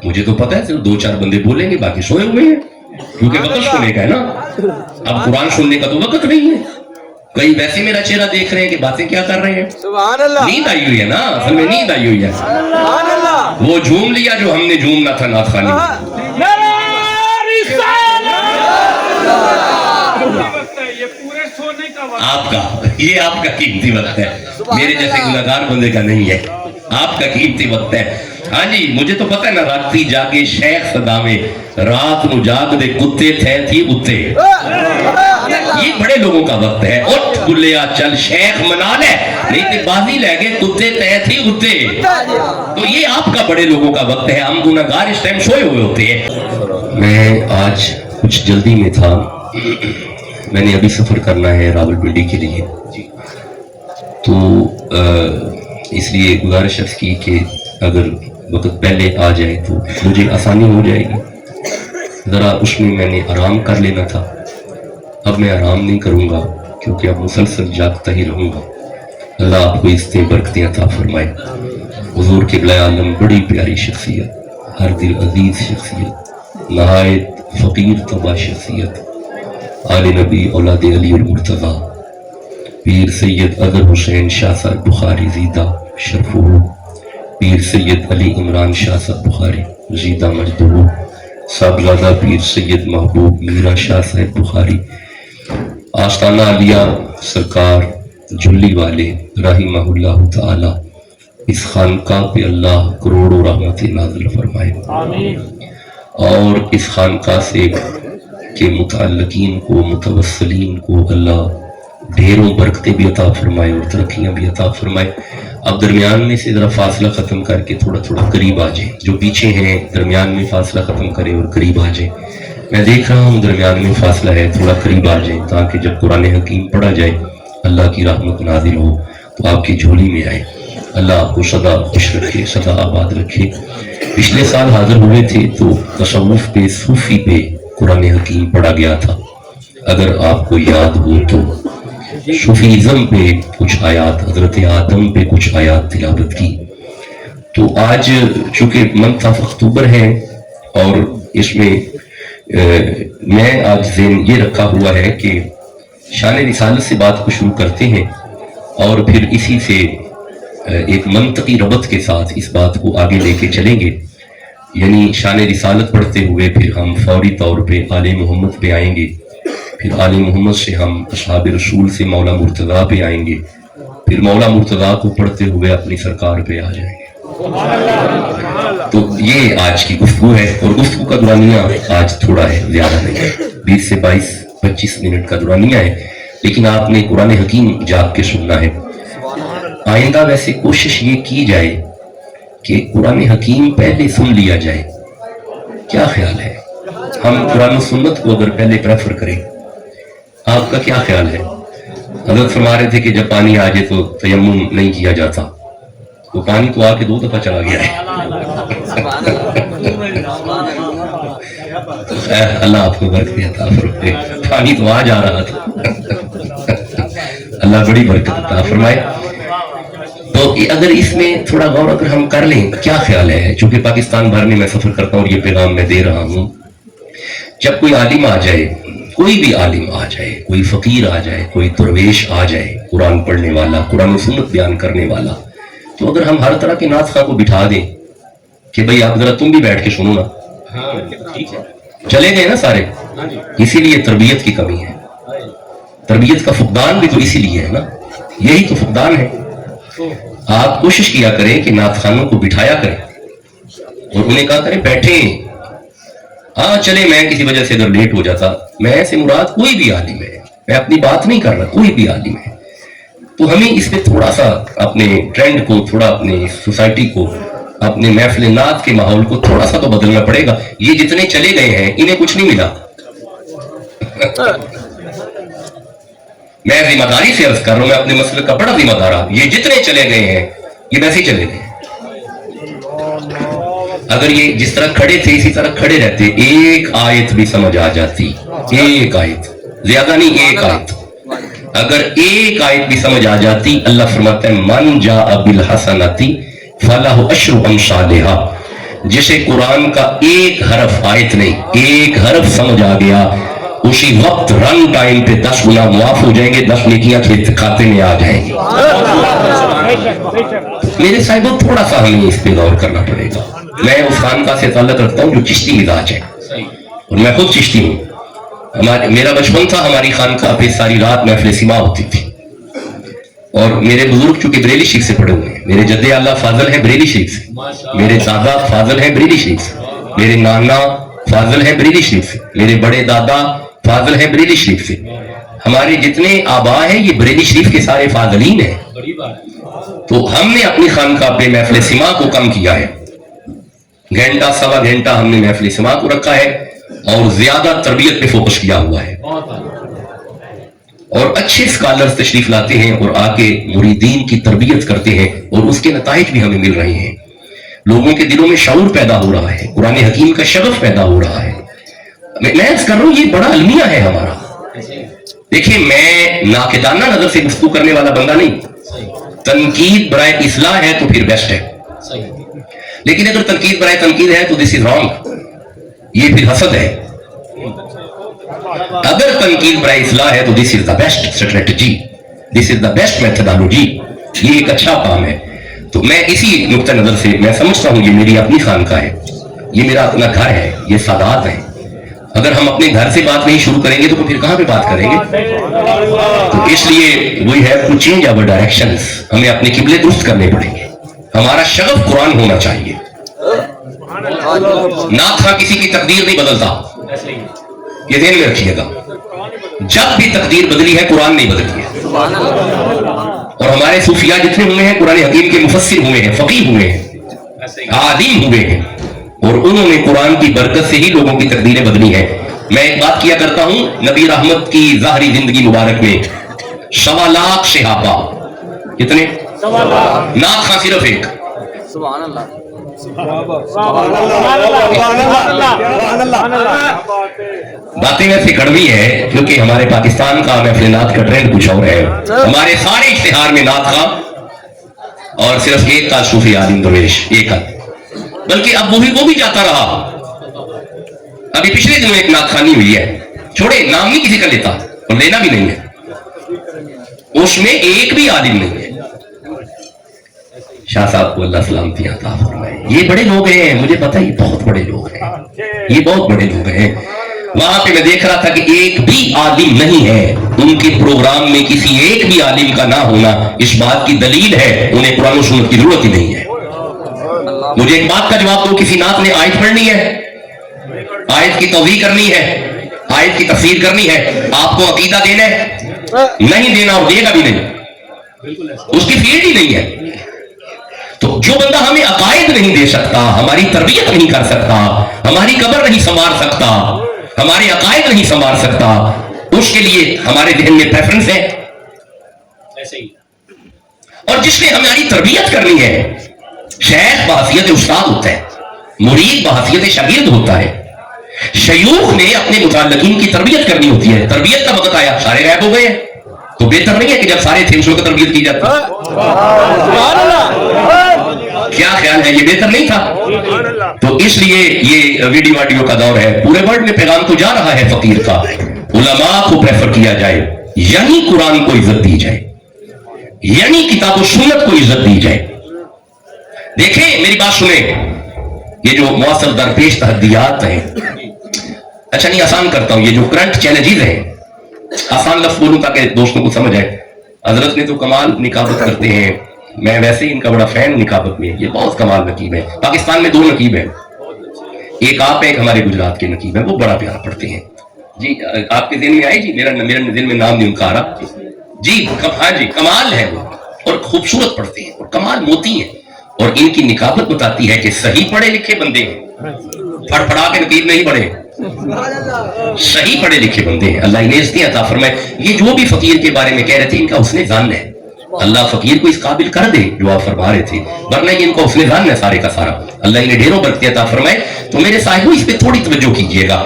मुझे तो पता है सिर्फ 2-4 बंदे बोलेंगे, बाकी सोए हुए हैं, क्योंकि वक्त सोने का है ना। अब कुरान सुनने का तो वक्त नहीं है। कई वैसे मेरा चेहरा देख रहे हैं कि बातें क्या कर रहे हैं। सुभान अल्लाह, नींद आई हुई है ना, असल में नींद आई हुई है। सुभान अल्लाह। वो झूम लिया जो हमने झूमना था नाथ खानी में। आपका ये आपका कीमती वक्त है, मेरे जैसे गुनहगार बंदे का नहीं है, आपका कीमती वक्त है। हाँ जी, मुझे तो पता है ना, राती जागे शेख सदा में, रात नु जाग दे कुत्ते थे थी उत्ते। ये बड़े लोगों का वक्त है। उठ गुलिया चल शेख मना ले, नहीं तो बाजी ले गए कुत्ते तय थी उत्ते। तो ये आपका बड़े लोगों का वक्त है, हम गुनहगार इस टाइम सोए हुए होते हैं। मैं आज कुछ जल्दी में था, मैंने अभी सफर करना है रावलपिंडी के लिए, तो इसलिए गुजारिश की कि अगर वक्त पहले आ जाए तो मुझे आसानी हो जाएगी। ज़रा उसमें मैंने आराम कर लेना था, अब मैं आराम नहीं करूँगा क्योंकि अब मुसलसल जागता ही रहूँगा। अल्लाह आपको इसमें बरकतें अता फरमाए। हुजूर क़िबला आलम बड़ी प्यारी शख्सियत, हर दिल अजीज शख्सियत, नहायत फ़कीर तबा शख्सियत, आले नबी औलाद अली मुर्तज़ा, पीर सैयद अदर हुसैन शाह साहब बुखारी ज़ीदा शरफुहु, पीर सैयद अली इमरान शाह साहब बुखारी ज़ीदा मजदूहु, साहबजादा पीर सैयद महबूब मीरा शाह साहब बुखारी, आस्ताना अलिया सरकार जुल्ली वाले रहिमहुल्लाह ताला, इस खानका पे अल्लाह करोड़ों रहमतें नाज़िल फरमाए। और इस खानका से के मुतअल्लिकीन को, मुतवस्सिलीन को अल्लाह ढेरों बरकतें भी अता फरमाए और तरक्कियां भी अता फरमाए। अब दरमियान में से ज़रा फासला ख़त्म करके थोड़ा थोड़ा करीब आ जाए, जो पीछे हैं दरमियान में फासला ख़त्म करें और करीब आ जाए। मैं देख रहा हूँ दरमियान में फासला है, थोड़ा करीब आ जाए ताकि जब कुरान हकीम पढ़ा जाए, अल्लाह की रहमत नाजिल हो तो आपकी झोली में आए। अल्लाह आपको सदा खुश रखे, सदा आबाद रखे। पिछले साल हाजिर हुए थे तो तसव्वुफ पे, सूफी पे कुरान हकीम पढ़ा गया था, अगर आपको याद हो तो। सूफीज़म पे कुछ आयात, हजरत आदम पे कुछ आयात तिलावत की। तो आज चूंकि मंथ ऑफ अक्टूबर है और इसमें मैं आज ज़हन ये रखा हुआ है कि शान रिसालत से बात को शुरू करते हैं और फिर इसी से एक मंतकी रबत के साथ इस बात को आगे लेके चलेंगे। यानी शान रिसालत पढ़ते हुए फिर हम फौरी तौर पे आले मोहम्मद पे आएंगे, फिर आले मोहम्मद से हम असहाब रसूल से मौला मुर्तज़ा पे आएंगे, फिर मौला मुर्तज़ा को पढ़ते हुए अपनी सरकार पे आ जाएंगे। तो ये आज की गुफ्तगू है और गुफ्तगू का दुरानिया आज थोड़ा है, ज्यादा नहीं है, 20 से 22-25 मिनट का दुरानिया है, लेकिन आपने कुरान हकीम जाग के सुनना है। आइंदा वैसे कोशिश ये की जाए कि कुरान हकीम पहले सुन लिया जाए। क्या ख्याल है, हम कुरान सुन्नत को अगर पहले प्रेफर करें, आपका क्या ख्याल है? हज़रत फरमा रहे थे कि जब पानी आ जाए तो तयम्मुम नहीं किया जाता, तो पानी तो आके 2 दफा चला गया है। तो अल्लाह आपको बरकत अता फरमाए। पानी तो आ जा रहा था, अल्लाह बड़ी बरकत अता फरमाए। तो अगर इसमें थोड़ा गौर अगर हम कर लें, क्या ख्याल है? चूंकि पाकिस्तान भर में मैं सफर करता हूँ और ये पैगाम मैं दे रहा हूँ, जब कोई आलिम आ जाए, कोई भी आलिम आ जाए, कोई फकीर आ जाए, कोई दरवेश आ जाए, कुरान पढ़ने वाला, कुरान और सुन्नत बयान करने वाला, तो अगर हम हर तरह के नाथ खां को बिठा दें कि भाई आप जरा तुम भी बैठ के सुनो ना, ठीक है, चले गए ना सारे। इसीलिए तरबियत की कमी है, तरबियत का फुकदान भी तो इसीलिए है ना, यही तो फुकदान है। आप कोशिश किया करें कि नाथ खानों को बिठाया करें और उन्हें कहा करें बैठे, हाँ चले, मैं किसी वजह से अगर लेट हो जाता, मैं ऐसे मुराद कोई भी आलिम है, मैं अपनी बात नहीं कर रहा, कोई भी आलिम है, तो हमें इस पे थोड़ा सा अपने ट्रेंड को, थोड़ा अपने सोसाइटी को, अपने महफिल नात के माहौल को थोड़ा सा तो बदलना पड़ेगा। ये जितने चले गए हैं इन्हें कुछ नहीं मिला। मैं जिम्मेदारी से अर्ज कर रहा हूं, मैं अपने मसले का बड़ा जिम्मेदार हूं। ये जितने चले गए हैं ये वैसे ही चले गए। अगर ये जिस तरह खड़े थे इसी तरह खड़े रहते, एक आयत भी समझ आ जाती, एक आयत, ज्यादा नहीं, एक आयत, अगर एक आयत भी समझ आ जाती, अल्लाह फरमाता है मन जा बिल हसनती फलहु अशरु अमसालिहा, जिसे कुरान का एक हरफ, आयत नहीं एक हरफ समझ आ गया, उसी वक्त रन टाइम पे 10 गुना मुआफ हो जाएंगे, 10 नेकियां खाते में आ जाएंगी। मेरे साहिबों थोड़ा सा हमें इस पे गौर करना पड़ेगा। मैं उस खानका से ताल्लुक रखता हूँ जो चिश्ती मिजाज है, और मैं खुद चिश्ती हूँ। मेरा बचपन था, हमारी खानका पे सारी रात महफिल सिमा होती थी, और मेरे बुजुर्ग चूंकि बरेली शरीफ से पढ़े हुए हैं, मेरे जद्दे आला फाजल है बरेली शरीफ से, मेरे दादा फाजल है बरेली शरीफ से, मेरे नाना फाजल है बरेली शरीफ से, मेरे बड़े दादा फाजल है बरेली शरीफ से, हमारे जितने आबा हैं ये बरेली शरीफ के सारे फाजलीन हैं। तो हमने अपनी खानका पे महफिल सिमा को कम किया है, घंटा सवा घंटा हमने महफिल सिमा को रखा है, और ज्यादा तरबियत पे फोकस किया हुआ है, और अच्छे स्कॉलर्स तशरीफ लाते हैं और आके मुरीदीन की तरबियत करते हैं, और उसके नताइज भी हमें मिल रहे हैं। लोगों के दिलों में शऊर पैदा हो रहा है, कुरान हकीम का शगफ पैदा हो रहा है। मैं कर रहा हूं, ये बड़ा अलमिया है हमारा। देखिए, मैं नाकिदाना नजर से गुफ्तगू करने वाला बंदा नहीं, तनकीद बराए इस्लाह है तो फिर बेस्ट है, लेकिन अगर तनकीद बराए तनकीद है तो दिस इज रॉन्ग, ये फिर हसद है। अगर तनकीद बराए इस्लाह है तो this is the best strategy, this is the best methodology, ये एक अच्छा काम है। तो मैं इसी नुक्ता नजर से मैं समझता हूं ये मेरी अपनी खानका है, ये मेरा अपना घर है, ये सादात है। अगर हम अपने घर से बात नहीं शुरू करेंगे तो फिर कहां पे बात करेंगे? तो इसलिए we have to change our directions, हमें अपने किबले दुरुस्त करने पड़ेंगे। हमारा शगफ कुरान होना चाहिए। नाथ खां किसी की तकदीर नहीं बदलता, ये ध्यान में रखिएगा। जब भी तकदीर बदली है कुरान नहीं बदली है। और हमारे सूफिया जितने हुए हैं कुरान हकीम के मुफस्सिर हुए हैं, फकीह हुए हैं, आलिम हुए हैं, और उन्होंने कुरान की बरकत से ही लोगों की तकदीरें बदली हैं। मैं एक बात किया करता हूं, नबी रहमत की ज़ाहरी जिंदगी मुबारक में 1.25 लाख सहाबा, कितने? नाथ खां सिर्फ एक। बातें वैसे कड़वी है क्योंकि हमारे पाकिस्तान का महफिल नात का ट्रेंड कुछ और है। हमारे सारे इश्तिहार में नात खां और सिर्फ एक का सूफी आलिम दरवेश, एक का, बल्कि अब वो भी जाता रहा। अभी पिछले दिनों एक नात खानी हुई है, छोड़े नाम नहीं किसी का लेता और लेना भी नहीं है, उसमें एक भी आलिम नहीं है। शाह साहब को अल्लाह सलामती अता फरमाए। ये बड़े लोग हैं, मुझे पता है ये बहुत बड़े लोग हैं, ये बहुत बड़े लोग हैं। वहां पे मैं देख रहा था कि एक भी आलिम नहीं है, उनके प्रोग्राम में किसी एक भी आलिम का ना होना इस बात की दलील है उन्हें कुरान और सुन्नत की जरूरत ही नहीं है। मुझे एक बात का जवाब दो, किसी नात ने आयत पढ़नी है, आयत की तौज़ीह करनी है, आयत की तफसीर करनी है, आपको अकीदा देना है, नहीं देना और देगा भी नहीं, उसकी फील्ड ही नहीं है। तो जो बंदा हमें अकायद नहीं दे सकता, हमारी तरबियत नहीं कर सकता, हमारी कब्र नहीं संवार सकता, हमारे अकायद नहीं संवार सकता, उसके लिए हमारे जहन में प्रेफरेंस है ऐसे ही। और जिसने हमारी तरबियत करनी है, शेख बहसियत उस्ताद होता है, मुरीद बहसियत शागिर्द होता है। शयूख ने अपने मुताल्लिकीन की तरबियत करनी होती है। तरबियत का वक्त आया, सारे गायब हो गए, तो बेहतर नहीं है कि जब सारे थे उस वक्त तरबियत की जाती? क्या ख्याल है, ये बेहतर नहीं था? तो इसलिए ये वीडियो ऑडियो का दौर है, पूरे वर्ल्ड में पैगाम तो जा रहा है फकीर का, उलमा को प्रेफर किया जाए, यानी कुरान को इज्जत दी जाए, यानी किताब सुन्नत को इज्जत दी जाए। देखें मेरी बात सुने, ये जो मौसम दरपेश तहद्दियात हैं, अच्छा नहीं आसान करता हूं, ये जो करंट चैलेंजेस हैं, आसान लफ्ज बोलूं ताकि दोस्तों को समझ आए। हजरत ने तो कमाल निकाबत करते हैं, मैं वैसे ही इनका बड़ा फैन निकाबत में, ये बहुत कमाल नकीब है। पाकिस्तान में 2 नकीब है, एक आप है, एक हमारे गुजरात के नकीब है, वो बड़ा प्यारा पढ़ते हैं जी। आपके दिल में आए जी? मेरा दिल में नाम नहीं उनका आ रहा जी। हाँ जी, कमाल है वो, और खूबसूरत पढ़ते हैं और कमाल मोती है, और इनकी निकाबत बताती है कि सही पढ़े लिखे बंदे हैं, फड़फड़ा के नकीब नहीं पढ़े, सही पढ़े लिखे बंदे हैं। अल्लाह इन्हें इज्जत अता फरमाए। ये जो भी फकीर के बारे में कह रहे थे, इनका हुस्ने ज़न्न है, अल्लाह फकीर को इस काबिल कर दे जो आप फरमा रहे थे, वरना ये इनका हुस्ने ज़न्न है सारे का सारा। अल्लाह इन्हें ढेरों बरकत अता फरमाए। तो मेरे साहिबों इस पे थोड़ी तवज्जो कीजिएगा।